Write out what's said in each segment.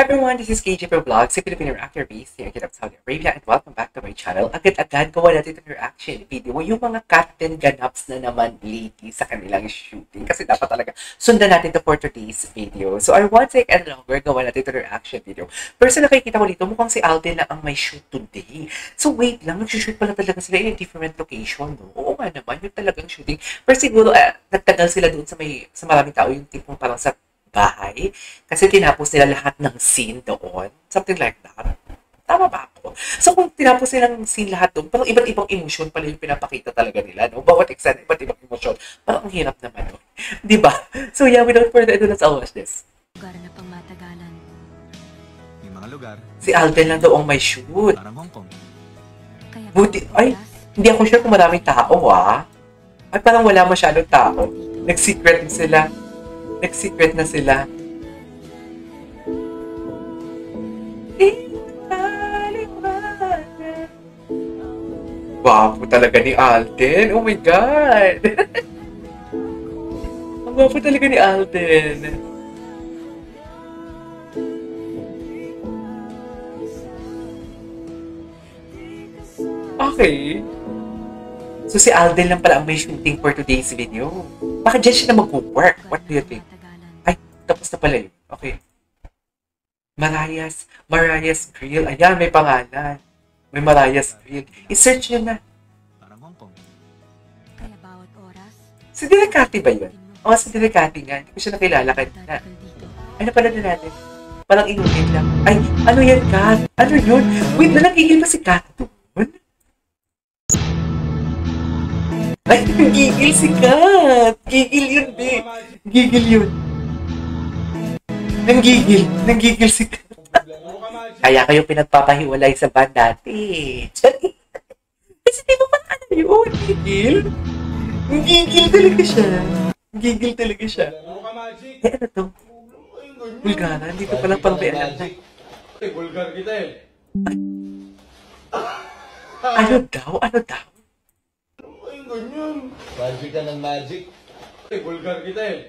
Hi everyone, this is KJ for Vlogs, si Filipino reactor based here in Saudi Arabia, and welcome back to my channel. Agad-agad gawa natin itong reaction video, yung mga captain ganaps na naman lately sa kanilang shooting. Kasi dapat talaga sundan natin to for today's video. So I won't take any longer, gawa natin itong reaction video. Pero sa nakikita ko dito, mukhang si Alden na ang may shoot today. So wait lang, nag-shoot pala talaga sila in a different location, no? Oo nga naman, yun talagang shooting. Pero siguro, nagtagal sila doon sa maraming tao, yung tipong parang sa bahay. Kasi tinapos nila lahat ng scene doon. Something like that. Tama ba ako? So kung tinapos nila ng scene lahat doon, parang iba't ibang emotion pala yung pinapakita talaga nila, no? Bawat eksena, iba't ibang emotion. Parang ang hirap naman, no? Diba? So yeah, without further ado, let's all watch this. Lugar na pang matagalan. May mga lugar. Si Alden lang daw ang may shoot. Parang Hong Kong. Buti, ay, hindi ako sure kung maraming tao, ah. Ay, parang wala masyadong tao. Nag-secret na sila. Nag-secret na sila. Wapo talaga ni Alden. Oh my God! Ang wapo talaga ni Alden. Okay. So si Alden lang pala ang may shooting for today's video. Baka dyan siya na mag-work. What do you think? Ay, tapos na pala yun. Okay. Mariah's Grill. Ayan, may pangalan. May Mariah's Grill. I-search nyo na. Parang Hong Kong. Kaya bawat oras, Si Delicati ba yun? Oo, si Delicati nga. Hindi ko siya nakilala kanina. Ano pala na natin? Parang inulit lang. Ay, ano yan, Kat? Ano yun? Wait, nagigil ba si Kat doon? Ay, gigil si Kat! Gigil yun, be! Gigil yun. Nanggigil si Kat. Kaya kayo pinagpapahiwalay sa band dati. Kasi di ba parang ano yun? Gigil? Gigil talaga siya. Gigil talaga siya. Eh, ano to? Bulgaran? Dito palang pang may alam na. Bulgar kita eh. Ano daw? Ano daw? Ay, ganyan. Magic ka ng magic. Bulgar kita eh.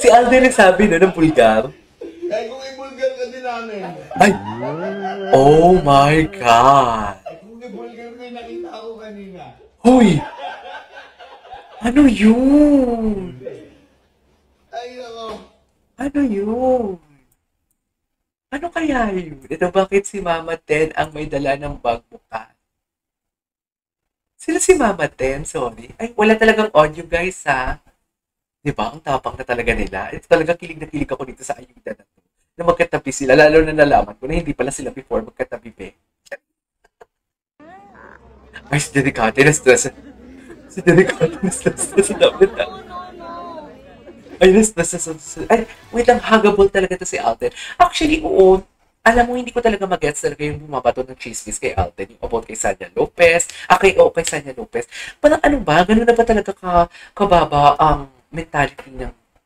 Si Alden nagsabi na ng Bulgar. Ay, kung i-Bulgar ka din namin. Ay! Oh my God! Ay, kung i-Bulgar ko yung nakita ko kanina. Hoy! Ano yun? Ay, ako. Ano yun? Ano kaya yun? Ito bakit si Mama Ten ang may dala ng bag bukas? Sila si Mama Ten, sorry. Ay, wala talagang audio guys ha. Diba? Ang tapang na talaga nila. Ito talaga kilig na kilig ako dito sa ayuda na to. Na magkatabi sila, lalo na nalaman ko na hindi pala sila before magkatabi be. Ay, si Delicati na stress. Si Delicati na stress na sinabi na. Ay, ay, wait lang, huggable talaga to si Alden. Actually, oo. Alam mo, hindi ko talaga mag-gets talaga yung bumabato ng chismis kay Alden. Yung about kay Sanya Lopez. Kay Sanya Lopez. Parang ano ba? Ganun na ba talaga kababa ang mentality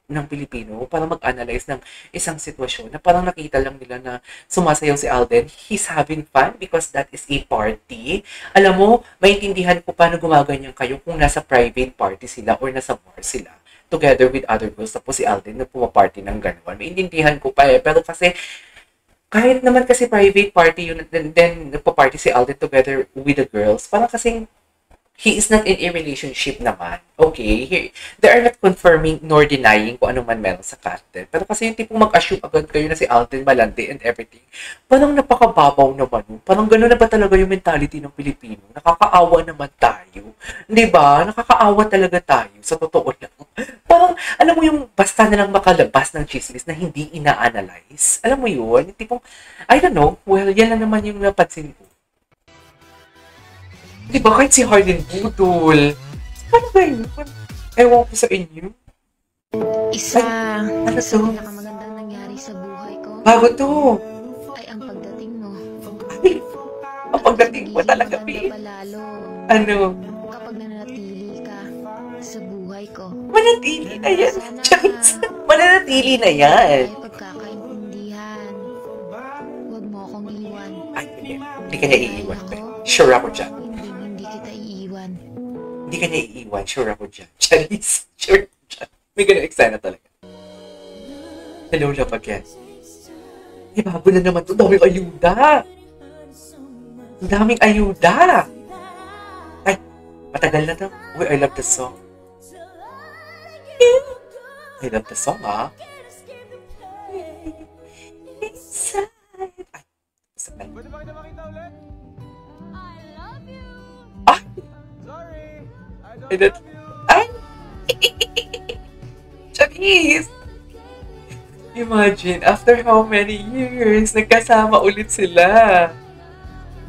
ng Pilipino para mag-analyze ng isang sitwasyon na parang nakita lang nila na sumasayaw si Alden. He's having fun because that is a party. Alam mo, maintindihan ko paano gumaganyan kayo kung nasa private party sila or nasa bar sila together with other girls. Tapos si Alden na pumaparty ng gano'n. Maintindihan ko pa eh. Pero kasi, kahit naman kasi private party yun, then nagpa-party si Alden together with the girls, parang kasing he is not in a relationship naman. Okay? They are not confirming nor denying kung ano man meron sa Carter. Pero kasi yung tipong mag-assume agad kayo na si Alden malandi and everything, parang napakababaw naman. Parang gano'n na ba talaga yung mentality ng Pilipino? Nakakaawa naman tayo. Di ba? Nakakaawa talaga tayo. Sa totoo lang. Parang, alam mo yung basta na lang makalabas ng chismis na hindi ina-analyze. Alam mo yun? Yung tipong, I don't know. Well, yan lang naman yung napansin ko. Di ba kahit si Harden Budol? Paano ba yun? Ewan ko sa inyo. Isa Ano sa to? pinakamagandang nangyari sa buhay ko Bago to. ay ang pagdating mo. Ay, ang pagdating mo talaga, Nagiging Pete. maganda pa lalo Ano? kapag nananatili ka sa buhay ko. Manatili na yan. Charis. Mananatili na yan. Ay pagkakaintindihan. iiwan. Ay, hindi. Hindi ka niya iiwan. Ako? Sure ako dyan. Hindi kita iiwan. Hindi ka niya iiwan. Sure ako dyan. Charis. Sure ako dyan. May ganun eksena talaga. Hello, love again. Eh, bago na naman ito. Daming ayuda. Ang daming ayuda. Ay, matagal na to. Uy, I love the song. I love the song, ah. Inside. Ay, sakal. Pwede ba kita makita ulit? Ah! Sorry, I don't I don't... love you. Ay! Charis! Imagine, after how many years, nagkasama ulit sila.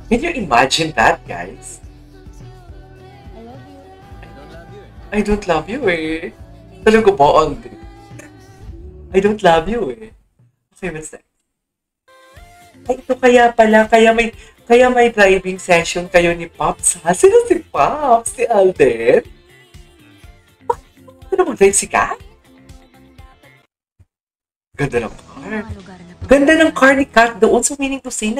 Can you imagine that, guys? I don't love you I don't love you eh. eh. Talaga ba, Aldrin? I don't love you eh. Okay, what's that? Ay, ito kaya pala, kaya may driving session kayo ni Pops, ha? Sino si Pops? Si Alden? Ano mag-drive si Kat? Ganda ng car. Mga lugar na Ganda ng car ni Kat doon. So, meaning to say,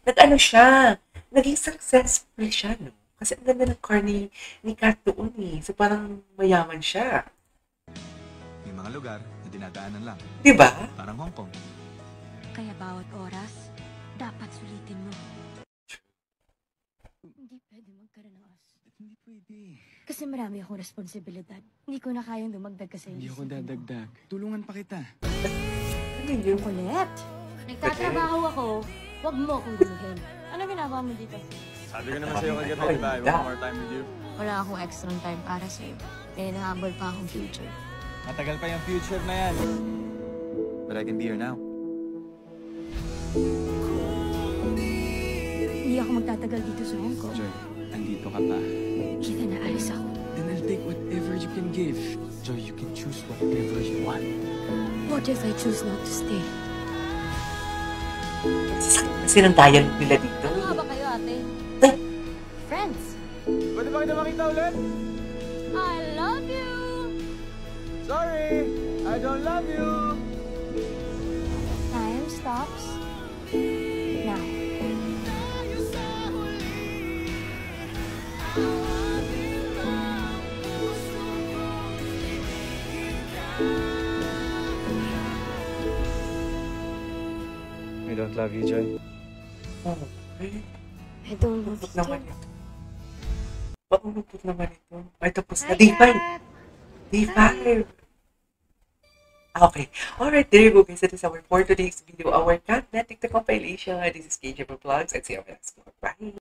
nag-ano siya, naging successful siya, no? Kasi ang ganda ng car ni Kat doon eh. So, parang mayaman siya. May mga lugar na dinadaanan lang. Di ba? Parang Hong Kong. Kaya bawat oras, dapat sulitin mo. Hindi pwede magkaroon ng us. Hindi pwede. Kasi marami akong responsibilidad. Hindi ko na kayang dumagdag kasi Hindi ako dadagdag. Tulungan pa kita. Ano yun? Kulit! Nagtatrabaho ako, wag mo akong guluhin. Ano ginagawa mo dito? Sabi ko naman sa'yo kagabi, di ba? I want more time with you. Wala akong extra time para sa'yo. May nahabol pa akong future. Matagal pa yung future na yan. But I can be here now. Hindi ako magtatagal dito sa Hong Kong. Joy, andito ka pa. Kita na alis ako. Then I'll take whatever you can give. Joy, you can choose whatever you want. What if I choose not to stay? Kasi ng dialogue nila dito. Ano nga ba kayo, ate? Ay! Friends! Pwede ba kita makita ulit? I love you! Sorry, I don't love you. Time stops. Now. I don't love you, Joy. Oh, ay, I don't love lupot you. naman ito. Bakit lupot naman ito? Ay, tapos na. Day 5. Day 5. Okay. Alright, there you go guys. That is our for today's video. Our Cat Nettic the compilation. This is KJ Vlogs and see you next vlog. Bye.